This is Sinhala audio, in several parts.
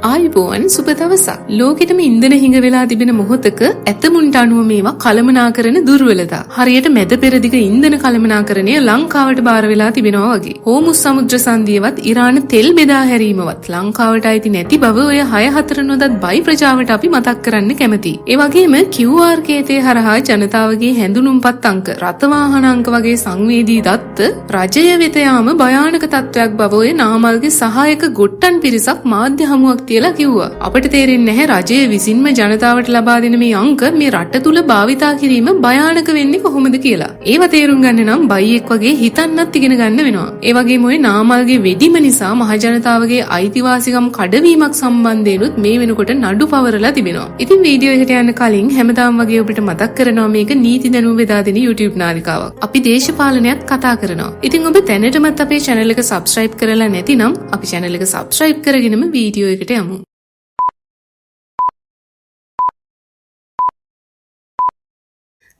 ආයුබෝවන් සුබ දවසක්. ලෝකෙටම ඉන්ධන හිඟ වෙලා තිබෙන මොහොතක ඇතමුන්ට අනුව මේවා කළමනාකරන දුර්වලතා. හරියට මැද පෙරදිග ඉන්ධන කළමනාකරණය ලංකාවට බාර වෙලා තිබෙනවා වගේ. හෝමුස් සමුද්‍ර සංධියවත් ඉරාන තෙල් බෙදා හැරීමවත් ලංකාවට අයිති නැති බව ඔය 6-4 නොදත් බයි ප්‍රජාවට අපි මතක් කරන්න කැමතියි. ඒ වගේම QR කේතේ හරහා ජනතාවගේ හැඳුනුම්පත් අංක, රථවාහන අංක වගේ සංවේදී දත්ත රජය වෙත යාම භයානක තත්වයක් බව ඔය නාමල්ගේ සහායක ගොට්ටන් පිරිසක් මාධ්‍ය හමුවක් තියලා කිව්වා. අපිට තේරෙන්නේ නැහැ රජය විසින්ම ජනතාවට ලබා දෙන මේ අංක මේ රට තුල භාවිතා කිරීම භයානක වෙන්නේ කොහොමද කියලා. ඒව තේරුම් ගන්න නම් බයියෙක් වගේ හිතන්නත් ඉගෙන ගන්න වෙනවා. ඒ වගේම ඔය නාමල්ගේ වෙඩිම නිසා මහ ජනතාවගේ අයිතිවාසිකම් කඩවීමක් සම්බන්ධයෙන්ුත් මේ වෙනකොට නඩු පවරලා තිබෙනවා. ඉතින් වීඩියෝ එකට යන්න කලින් හැමදාම වගේ ඔබට මතක් කරනවා මේක නීති දැනුම බෙදා දෙන YouTube නාලිකාවක්. අපි දේශපාලනයත් කතා කරනවා. ඉතින් ඔබ දැනටමත් අපේ channel එක subscribe කරලා නැතිනම් අපි channel එක subscribe කරගෙනම වීඩියෝ එකට යමු.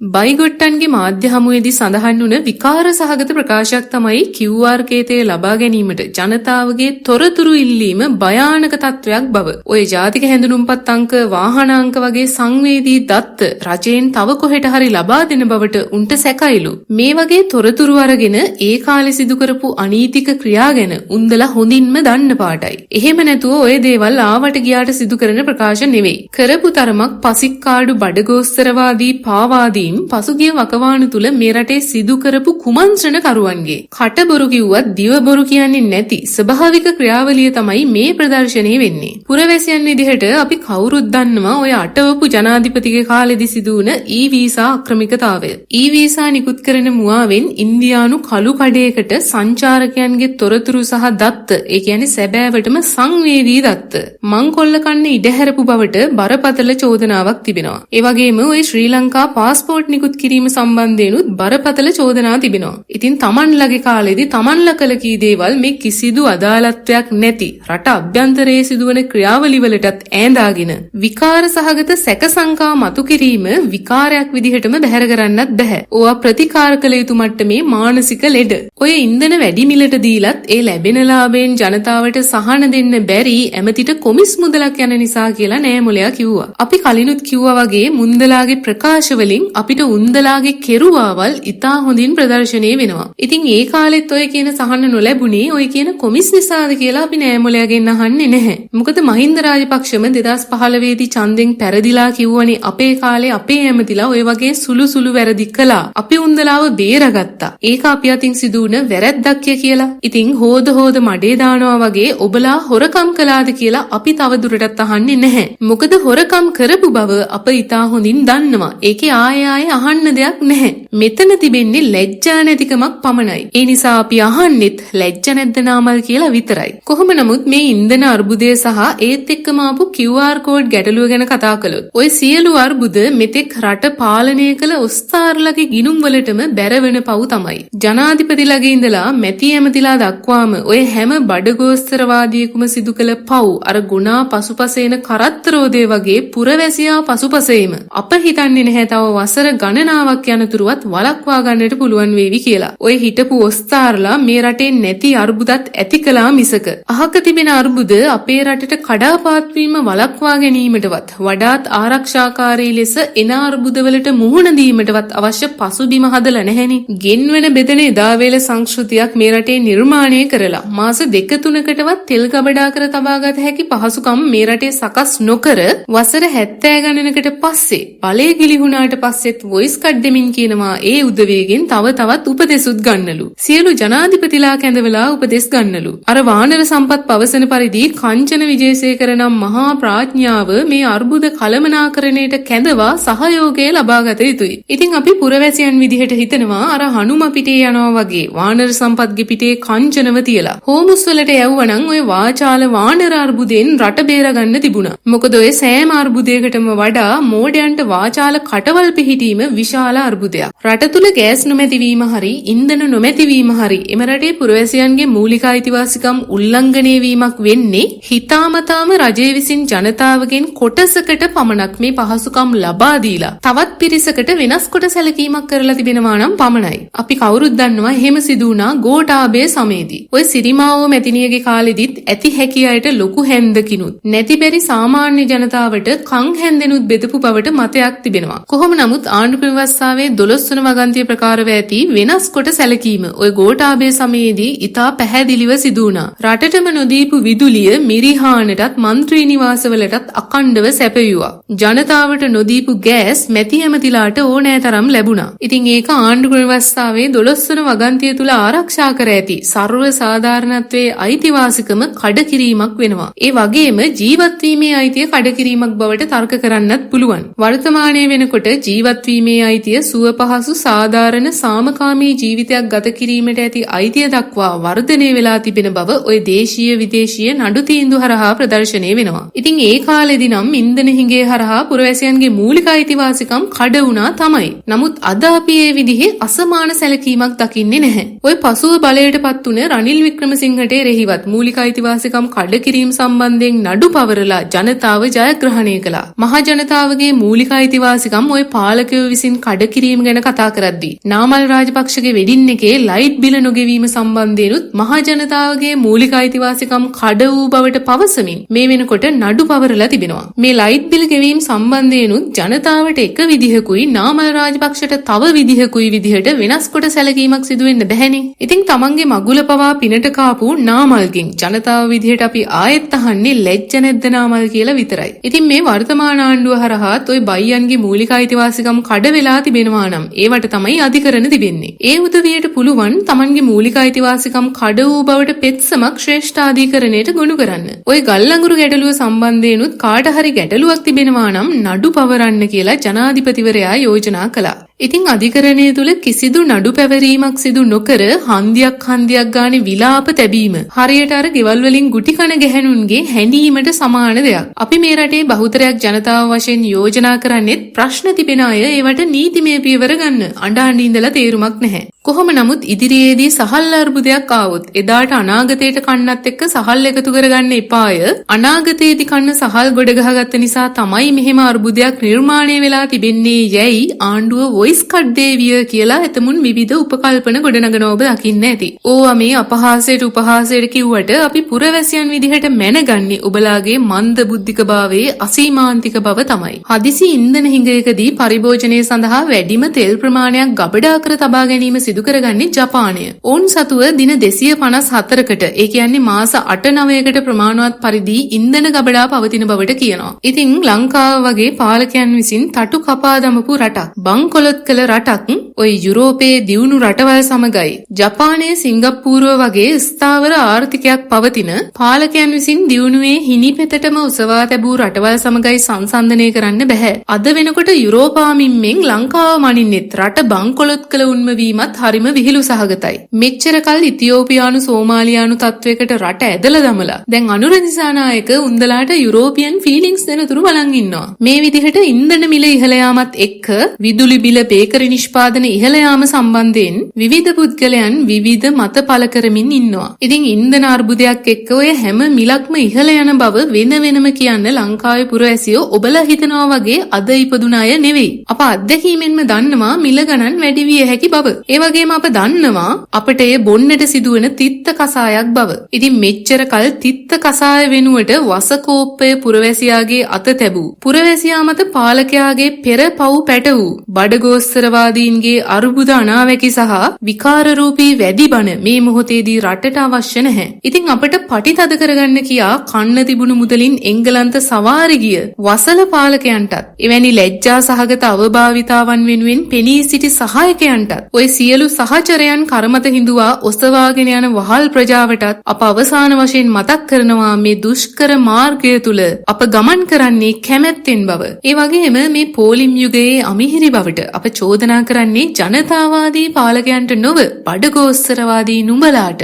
බයිගොට්ටන්ගේ මාධ්‍ය හමුවේදී සඳහන් වුණ විකාර සහගත ප්‍රකාශයක් තමයි QR කේතය ලබා ගැනීමට ජනතාවගේ තොරතුරු ඉල්ලීම භයානක තත්වයක් බව. ඔය ජාතික හැඳුනුම්පත් අංක, වාහන අංක වගේ සංවේදී දත්ත රජයෙන් තව කොහෙට හරි ලබා දෙන බවට උන්ට සැකයිලු. මේ වගේ තොරතුරු අරගෙන ඒ කාලේ සිදු කරපු අනීතික ක්‍රියා ගැන උන්දලා හොඳින්ම දන්න පාටයි. එහෙම නැතුව ඔය දේවල් ආවට ගියාට සිදු කරන ප්‍රකාශ නෙවෙයි. කරපු තරමක් පසික්කාඩු බඩගෝස්තරවාදී පාවාදී පසුගිය වකවානු තුල මේ රටේ සිදු කරපු කුමන්ත්‍රණ කරුවන්ගේ කට බොරු කිව්වත් දිව බොරු කියන්නේ නැති ස්වභාවික ක්‍රියාවලිය තමයි මේ ප්‍රදර්ශනය වෙන්නේ. පුරවැසියන් විදිහට අපි කවුරුත් දන්නවා ඔය අටවපු ජනාධිපතිගේ කාලෙදි සිදු වුණ ඊවීසා අක්‍රමිකතාවය. ඊවීසා නිකුත් කරන මුවාවෙන් ඉන්දියානු කළු කඩේකට සංචාරකයන්ගේ තොරතුරු සහ දත්ත, ඒ කියන්නේ සැබෑවටම සංවේදී දත්ත මංකොල්ල කන්න ඉඩ හැරපු බවට බරපතල චෝදනාවක් තිබෙනවා. ඒ වගේම ඔය ශ්‍රී ලංකා පාස්පෝර්ට් නිකුත් කිරීම සම්බන්ධයෙන්ුත් බරපතල චෝදනා තිබෙනවා. ඉතින් තමන්ලගේ කාලෙදී තමන්ලා කළ කී දේවල් මේ කිසිදු අදාළත්වයක් නැති රට අභ්‍යන්තරයේ සිදුවන ක්‍රියාවලිවලටත් ඈඳාගෙන විකාර සහගත සැකසංකා මතු කිරීම විකාරයක් විදිහටම බැහැර කරන්නත් බෑ. ඕවා ප්‍රතිකාර කළ යුතු මට්ටමේ මානසික ලෙඩ. ඔය ඉන්ධන වැඩි මිලට දීලත් ඒ ලැබෙන ලාභයෙන් ජනතාවට සහන දෙන්න බැරි ඇමතිට කොමිස් මුදලක් යන නිසා කියලා නෑමොලයා කිව්වා. අපි කලිනුත් කිව්වා වගේ මුන්දලාගේ ප්‍රකාශ වලින් අපිට උන්දලාගේ කෙරුවාවල් ඉතා හොඳින් ප්‍රදර්ශනය වෙනවා. ඉතින් ඒ කාලෙත් ඔය කියන සහන නොලැබුණේ ඔය කියන කොමිස් නිසාද කියලා අපි නෑමොලයාගෙන් අහන්නේ නැහැ. මොකද මහින්ද රාජපක්ෂම 2015 දී ඡන්දෙන් පෙරදිලා කිව්වනේ අපේ කාලේ අපේ ඇමතිලා ඔය වගේ සුළු වැරදි කළා. අපි උන්දලාව බේරගත්තා. ඒක අපි අතින් සිදු වුණ වැරැද්දක් කියලා. ඉතින් හොද මඩේ දානවා වගේ ඔබලා හොරකම් කළාද කියලා අපි තව දුරටත් අහන්නේ නැහැ. මොකද හොරකම් කරපු බව අප ඉතා හොඳින් දන්නවා. ඒකේ ආයෙ අහන්න දෙයක් නැහැ. මෙතන තිබෙන්නේ ලැජ්ජා නැතිකමක් පමණයි. ඒ නිසා අපි අහන්නෙත් ලැජ්ජ නැද්ද නාමල් කියලා විතරයි. කොහොම නමුත් මේ ඉන්ධන අර්බුදය සහ ඒත් එක්කම ආපු QR කෝඩ් ගැටලුව ගැන කතා කළොත් ඔය සියලු අර්බුද මෙතෙක් රට පාලනය කළ ඔස්තාර්ලගේ ගිනුම් වලටම බැරවෙන පව් තමයි. ජනාධිපතිලගේ ඉඳලා මැති ඇමතිලා දක්වාම ඔය හැම බඩගෝස්තරවාදියෙකුම සිදු කළ පව් අර ගුණා පසුපසේන කරත්තරෝදේ වගේ පුරවැසියා පසුපසේම අප හිතන්නේ නැහැ තව වසර ගණනාවක් යනතුරුවත් වළක්වා ගන්නට පුළුවන් වේවි කියලා. ඔය හිටපු ඔස්තාර්ලා මේ රටේ නැති අර්බුදත් ඇති කළා මිසක අහක තිබෙන අර්බුද අපේ රටට කඩාපාත් වීම වළක්වා ගැනීමටවත් වඩාත් ආරක්ෂාකාරී ලෙස එන අර්බුදවලට මුහුණ දීමටවත් අවශ්‍ය පසුබිම හදලා නැහෙනි. ගෙන්වන බෙදෙන එදාවේල සංස්කෘතියක් මේ රටේ නිර්මාණය කරලා මාස 2-3කටවත් තෙල් ගබඩා කර තබාගත හැකි පහසුකම් මේ රටේ සකස් නොකර වසර 70 ගණනකට පස්සේ බලය ගිලිහුණාට පස්සෙත් වොයිස් කට් දෙමින් කියනවා ඒ උදවියගෙන් තව තවත් උපදෙසුත් ගන්නලු. සියලු ජනාධිපතිලා කැඳවලා උපදෙස් ගන්නලු. අර වානර සම්පත් පවසන පරිදි කංචන විජේසේකර නම් මහා ප්‍රඥාව මේ අර්බුද කළමනාකරණයට කැඳවා සහයෝගය ලබාගත යුතුයි. ඉතින් අපි පුරවැසියන් විදිහට හිතනවා අර හනුම පිටේ යනවා වගේ වානර සම්පත්ගේ පිටේ කංචනව තියලා හෝමුස් වලට යවුවනම් ඔය වාචාල වානර අර්බුදෙන් රට බේරගන්න තිබුණා. මොකද ඔය සෑම අර්බුදයකටම වඩා මෝඩයන්ට වාචාල කටවල් පිහිට හිටීම විශාල අර්බුදයක්. රට තුල ගෑස් නොමැතිවීම හරි ඉන්ධන නොමැතිවීම හරි එම රටේ පුරවැසියන්ගේ මූලික අයිතිවාසිකම් උල්ලංඝනය වීමක් වෙන්නේ හිතාමතාම රජය විසින් ජනතාවගෙන් කොටසකට පමණක් මේ පහසුකම් ලබා දීලා තවත් පිරිසකට වෙනස් කොට සැලකීමක් කරලා තිබෙනවා නම් පමණයි. අපි කවුරුත් දන්නවා එහෙම සිදු වුණා ගෝඨාභය සමයේදී. ඔය සිරිමාවෝ මැතිණියගේ කාලෙදිත් ඇති හැකි අයට ලොකු හැන්දකිනුත් නැති බැරි සාමාන්‍ය ජනතාවට කන් හැන්දෙනුත් බෙදපු බවට මතයක් තිබෙනවා. කොහොම නමුත් ආණ්ඩුක්‍රම ව්‍යවස්ථාවේ 12 වන වගන්තිය ප්‍රකාරව ඇති වෙනස් කොට සැලකීම ඔය ගෝඨාභය සමයේදී ඉතා පැහැදිලිව සිදු වුණා. රටටම නොදීපු විදුලිය මිරිහානටත් മന്ത്രി නිවාසවලටත් අඛණ්ඩව සැපයුවා. ජනතාවට නොදීපු ගෑස් මැති ඇමතිලාට ඕනෑ තරම් ලැබුණා. ඉතින් ඒක ආණ්ඩුක්‍රම ව්‍යවස්ථාවේ 12 වන වගන්තිය තුල ආරක්ෂා කර ඇති සර්ව සාධාරණත්වයේ අයිතිවාසිකම කඩකිරීමක් වෙනවා. ඒ වගේම ජීවත් වීමේ අයිතිය කඩකිරීමක් බවට තර්ක කරන්නත් පුළුවන්. වර්තමානයේ වෙනකොට ජීවත් වීමේ අයිතිය සුව පහසු සාධාරණ සාමකාමී ජීවිතයක් ගත කිරීමට ඇති අයිතිය දක්වා වර්ධනය වෙලා තිබෙන බව ඔය දේශීය විදේශීය නඩු තීන්දුව හරහා ප්‍රදර්ශනය වෙනවා. ඉතින් ඒ කාලෙදී නම් ඉන්ධන හිඟේ හරහා පුරවැසියන්ගේ මූලික අයිතිවාසිකම් කඩ වුණා තමයි. නමුත් අද අපි මේ විදිහේ අසමාන සැලකීමක් දකින්නේ නැහැ. ඔය පසුව බලයටපත් උන රනිල් වික්‍රමසිංහට රෙහිවත් මූලික අයිතිවාසිකම් කඩ කිරීම සම්බන්ධයෙන් නඩු පවරලා ජනතාව ජයග්‍රහණය කළා. මහ ජනතාවගේ මූලික අයිතිවාසිකම් ඔය පාලකයෝ විසින් කඩ කිරීම ගැන කතා කරද්දී නාමල් රාජපක්ෂගේ වෙඩින් එකේ ලයිට් බිල නොගෙවීම සම්බන්ධයෙන්ුත් මහ ජනතාවගේ මූලික අයිතිවාසිකම් කඩ වූ බවට පවසමින් මේ වෙනකොට නඩු පවරලා තිබෙනවා. මේ ලයිට් බිල ගෙවීම සම්බන්ධයෙන්ුත් ජනතාවට එක විදිහකුයි නාමල් රාජපක්ෂට තව විදිහකුයි විදිහට වෙනස් කොට සැලකීමක් සිදු වෙන්න බැහැනේ. ඉතින් තමන්ගේ මගුල පවා පිනට කාපු නාමල්ගෙන් ජනතාව විදිහට අපි ආයෙත් අහන්නේ ලැජ්ජ නැද්ද නාමල් කියලා විතරයි. ඉතින් මේ වර්තමාන ආණ්ඩුව හරහාත් ඔය බයියන්ගේ මූලික අයිතිවාසිකම් කඩ වෙලා තිබෙනවා නම් ඒවට තමයි අධිකරණ තිබෙන්නේ. ඒ උදවියට පුළුවන් තමන්ගේ මූලික අයිතිවාසිකම් කඩ වූ බවට පෙත්සමක් ශ්‍රේෂ්ඨ අධිකරණයට ගොනු කරන්න. ඔය ගල්ලඟුරු ගැටලුව සම්බන්ධයෙන්ුත් කාට හරි ගැටලුවක් තිබෙනවා නම් නඩු පවරන්න කියලා ජනාධිපතිවරයා යෝජනා කළා. ඉතින් අධිකරණය තුල කිසිදු නඩු පැවරීමක් සිදු නොකර හන්දියක් ගානේ විලාප තැබීම හරියට අර ගෙවල් වලින් ගුටි කන ගැහැණුන්ගේ හැඬීමට සමාන දෙයක්. අපි මේ රටේ බහුතරයක් ජනතාව වශයෙන් යෝජනා කරන්නේත් ප්‍රශ්න තිබෙන අය ඒවට නීතිමය පියවර ගන්න. අඬ ඉඳලා තේරුමක් නැහැ. කොහොම නමුත් ඉදිරියේදී සහල් අර්බුදයක් ආවොත් එදාට අනාගතයට කන්නත් එක්ක සහල් එකතු කරගන්න එපාය. අනාගතයේදී කන්න සහල් ගොඩ ගහගත්ත නිසා තමයි මෙහෙම අර්බුදයක් නිර්මාණය වෙලා තිබෙන්නේ යැයි ආණ්ඩුව වොයිස් කට් දේවිය කියලා එතමුන් විවිධ උපකල්පන ගොඩනගන ඔබ දකින්න ඇති. ඕවා මේ අපහාසයට උපහාසයට කිව්වට අපි පුරවැසියන් විදිහට මැනගන්නේ ඔබලාගේ මන්ද බුද්ධිකභාවයේ අසීමාන්තික බව තමයි. හදිසි ඉන්ධන හිඟයකදී පරිභෝජනය සඳහා වැඩිම තෙල් ප්‍රමාණයක් ගබඩා කර තබා ගැනීම සිදු කරගන්නේ ජපානය. ඔවුන් සතුව දින 254කට ඒ කියන්නේ මාස 8-9කට ප්‍රමාණවත් පරිදි ඉන්ධන ගබඩා පවතින බවට කියනවා. ඉතින් ලංකාව වගේ පාලකයන් විසින් තටු කපා දමපු රටක් බංකොලොත් කළ රටක් ඔය යුරෝපයේ දියුණු රටවල් සමගයි ජපානයේ සිංගප්පූරුව වගේ ස්ථාවර ආර්ථිකයක් පවතින පාලකයන් විසින් දියුණුවේ හිණිපෙතටම උසවා තැබූ රටවල් සමගයි සංසන්දනය කරන්න බෑ. අද වෙනකොට යුරෝපාමින්මෙන් ලංකාව මනින්නෙත් රට බංකොලොත් කළ උන්මවීමත් හරිම විහිළු සහගතයි. මෙච්චර කල් ඉතියෝපියානු සෝමාලියානු තත්වයකට රට ඇදලා දමලා දැන් අනුර දිසානායක උන්දලාට යුරෝපියන් ෆීලිංගස් දෙනතුරු බලන් ඉන්නවා. මේ විදිහට ඉන්ධන මිල ඉහළ යාමත් එක්ක විදුලි බිල බේකරි නිෂ්පාදන ඉහළ යාම සම්බන්ධයෙන් විවිධ පුද්ගලයන් විවිධ මත පළ කරමින් ඉන්නවා. ඉතින් ඉන්ධන අර්බුදයක් එක්ක ඔය හැම මිලක්ම ඉහළ යන බව වෙන වෙනම කියන්න ලංකාවේ පුරවැසියෝ ඔබලා හිතනවා වගේ අද ඉපදුන අය නෙවෙයි. අප අත්දැකීමෙන්ම දන්නවා මිල ගණන් වැඩි විය හැකි බව. ඒ වගේම අප දන්නවා අපට එය බොන්නට සිදුවන තිත්ත කසායක් බව. ඉතින් මෙච්චර කල් තිත්ත කසාය වෙනුවට වසකෝප්පය පුරවැසියාගේ අත තැබූ පුරවැසියා මත පාලකයාගේ පෙර පව් පැටවූ බඩගෝස්තරවාදීන්ගේ අරුබුද අනාවැකි සහ විකාරරූපී වැඩි බණ මේ මොහොතේදී රටට අවශ්‍ය නැහැ. ඉතින් අපට පටිතද කරගන්න කියා කන්න තිබුණු මුදලින් එංගලන්ත සවාරි ගිය වසල පාලකයන්ටත් එවැනි ලැජ්ජා සහගත අවභාවිතාවන් වෙනුවෙන් පෙනී සිටි සහායකයන්ටත් ඔය සියලු සහචරයන් කරමත හිඳුවා ඔසවාගෙන යන වහල් ප්‍රජාවටත් අප අවසාන වශයෙන් මතක් කරනවා මේ දුෂ්කර මාර්ගය තුල අප ගමන් කරන්නේ කැමැත්තෙන් බව. ඒ වගේම මේ පෝලිම් යුගයේ අමිහිරි බවට අප චෝදනා කරන්නේ ජනතාවාදී පාලකයන්ට නොව බඩගෝස්තරවාදී නුඹලාට.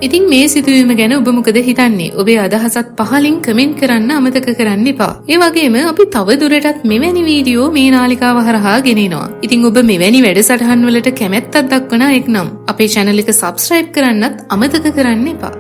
ඉතින් මේ සිදුවීම ගැන ඔබ මොකද හිතන්නේ? ඔබේ අදහසත් පහලින් කමෙන්ට් කරන්න අමතක කරන්න එපා. ඒ වගේම අපි තව දුරටත් මෙවැනි වීඩියෝ මේ නාලිකාව හරහා ගෙනෙනවා. ඉතින් ඔබ මෙවැනි වැඩසටහන් වලට කැමැත්තක් දක්වන අයෙක් නම් අපේ channel එක subscribe කරන්නත් අමතක කරන්න එපා.